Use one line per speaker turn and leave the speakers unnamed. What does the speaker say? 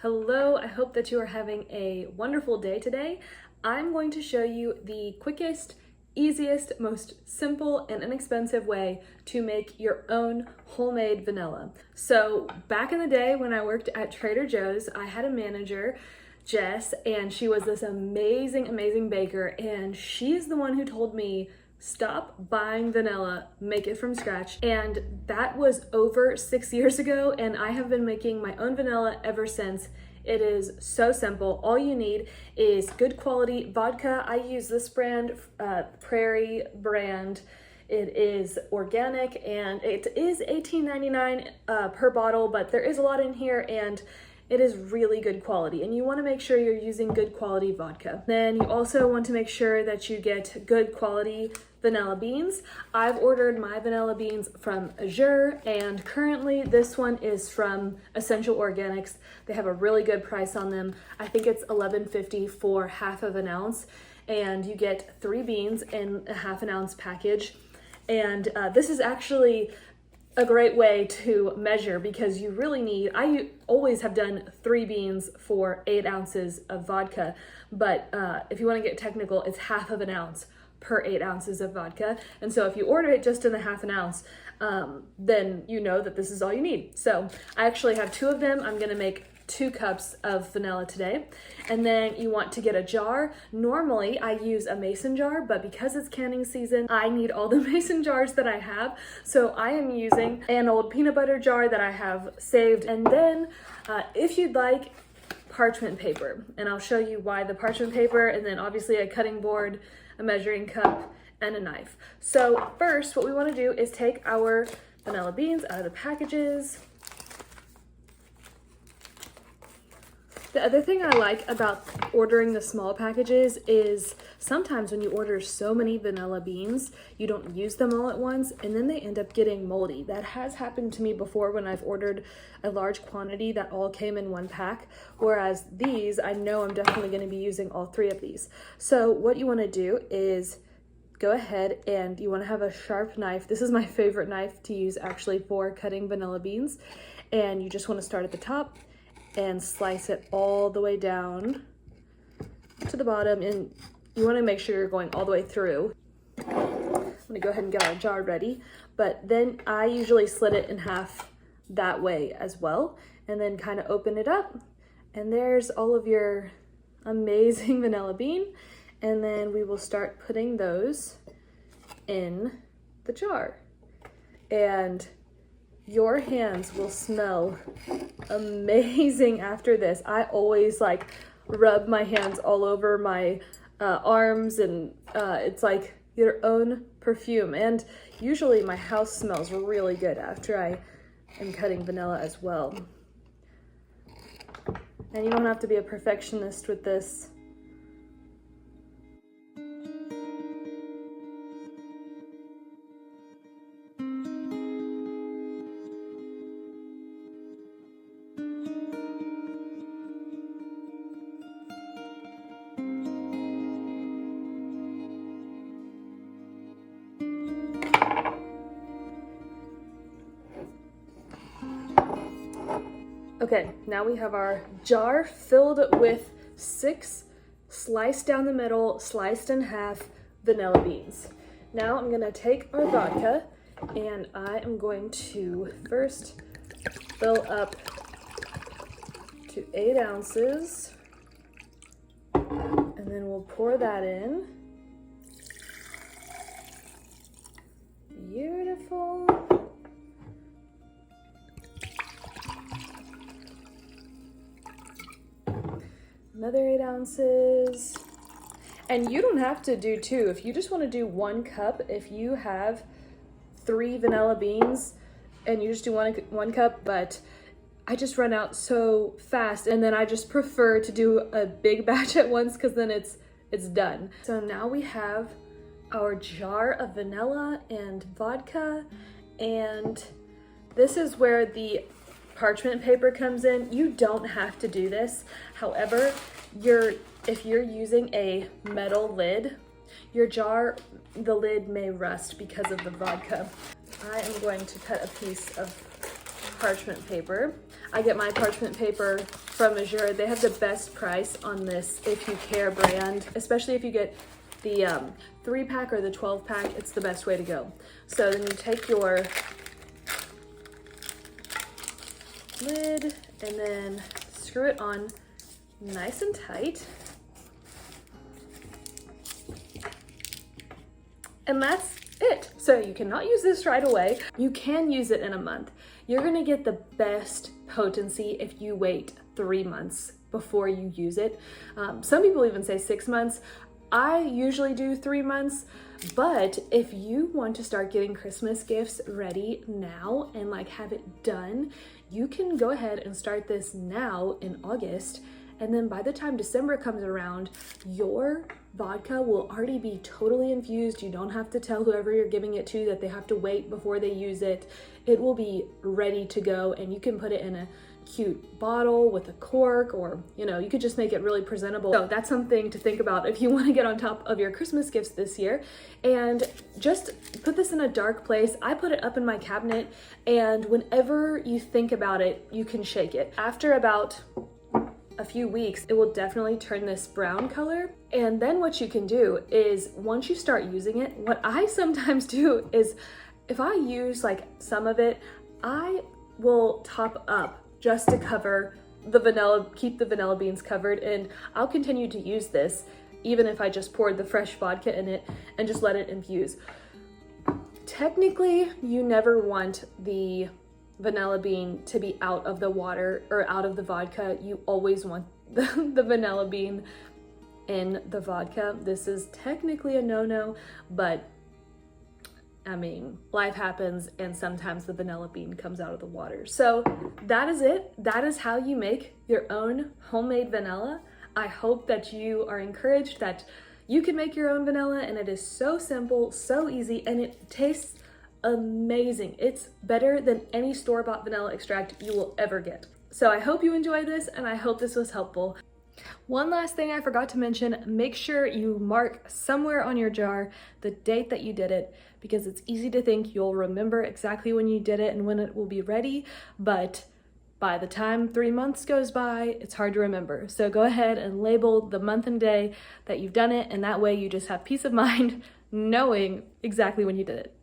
Hello, I hope that you are having a wonderful day today. I'm going to show you the quickest, easiest, most simple and inexpensive way to make your own homemade vanilla. So back in the day when I worked at Trader Joe's, I had a manager, Jess, and she was this amazing baker, and she's the one who told me stop buying vanilla, make it from scratch. And that was over 6 years ago, and I have been making my own vanilla ever since. It is so simple. All you need is good quality vodka. I use this brand, Prairie brand. It is organic and it is $18.99 per bottle, but there is a lot in here and it is really good quality, and you want to make sure you're using good quality vodka. Then you also want to make sure that you get good quality vanilla beans. I've ordered my vanilla beans from iHERB, and currently this one is from Essential Organics. They have a really good price on them. I think it's $11.50 for half of an ounce, and you get 3 beans in a half an ounce package. And this is actually a great way to measure because you really need, I always have done 3 beans for 8 ounces of vodka, but if you want to get technical, it's half of an ounce per 8 ounces of vodka. And so if you order it just in the half an ounce, then you know that this is all you need. So I actually have 2 of them. I'm gonna make 2 cups of vanilla today. And then you want to get a jar. Normally I use a mason jar, but because it's canning season, I need all the mason jars that I have. So I am using an old peanut butter jar that I have saved. And then if you'd like, parchment paper. And I'll show you why the parchment paper, and then obviously a cutting board, a measuring cup, and a knife. So first, what we want to do is take our vanilla beans out of the packages. The other thing I like about ordering the small packages is sometimes when you order so many vanilla beans, you don't use them all at once, and then they end up getting moldy. That has happened to me before when I've ordered a large quantity that all came in one pack, whereas these, I know I'm definitely going to be using all 3 of these. So what you want to do is go ahead and you want to have a sharp knife. This is my favorite knife to use actually for cutting vanilla beans, and you just want to start at the top and slice it all the way down to the bottom, and you want to make sure you're going all the way through. I'm gonna go ahead and get our jar ready, but then I usually slit it in half that way as well, and then kind of open it up, and there's all of your amazing vanilla bean, and then we will start putting those in the jar. And your hands will smell amazing after this. I always like rub my hands all over my arms, and it's like your own perfume. And usually my house smells really good after I am cutting vanilla as well. And you don't have to be a perfectionist with this. Okay, now we have our jar filled with 6 sliced down the middle, sliced in half vanilla beans. Now I'm gonna take our vodka and I am going to first fill up to 8 ounces, and then we'll pour that in. Beautiful. Another 8 ounces. And you don't have to do 2. If you just want to do 1 cup, if you have 3 vanilla beans and you just do one cup, but I just run out so fast, and then I just prefer to do a big batch at once because then it's done. So now we have our jar of vanilla and vodka, and this is where the parchment paper comes in. You don't have to do this. However, if you're using a metal lid, your jar, the lid may rust because of the vodka. I am going to cut a piece of parchment paper. I get my parchment paper from Azure. They have the best price on this If You Care brand, especially if you get the 3-pack or the 12-pack, it's the best way to go. So then you take your lid and then screw it on nice and tight. And that's it. So you cannot use this right away. You can use it in a month. You're gonna get the best potency if you wait 3 months before you use it. Some people even say 6 months. I usually do 3 months, but if you want to start getting Christmas gifts ready now and like have it done, you can go ahead and start this now in August. And then by the time December comes around, your vodka will already be totally infused. You don't have to tell whoever you're giving it to that they have to wait before they use it. It will be ready to go, and you can put it in a cute bottle with a cork, or you could just make it really presentable. So that's something to think about if you want to get on top of your Christmas gifts this year. And just put this in a dark place. I put it up in my cabinet, and whenever you think about it, you can shake it. After about a few weeks, it will definitely turn this brown color. And then what you can do is, once you start using it, what I sometimes do is, if I use like some of it, I will top up just to cover the vanilla, keep the vanilla beans covered, and I'll continue to use this even if I just poured the fresh vodka in it and just let it infuse. Technically, you never want the vanilla bean to be out of the water or out of the vodka. You always want the vanilla bean in the vodka. This is technically a no-no, but I mean, life happens, and sometimes the vanilla bean comes out of the water. So that is it. That is how you make your own homemade vanilla. I hope that you are encouraged that you can make your own vanilla, and it is so simple, so easy, and it tastes amazing. It's better than any store-bought vanilla extract you will ever get. So I hope you enjoyed this, and I hope this was helpful. One last thing I forgot to mention, make sure you mark somewhere on your jar the date that you did it, because it's easy to think you'll remember exactly when you did it and when it will be ready, but by the time 3 months goes by, it's hard to remember. So go ahead and label the month and day that you've done it, and that way you just have peace of mind knowing exactly when you did it.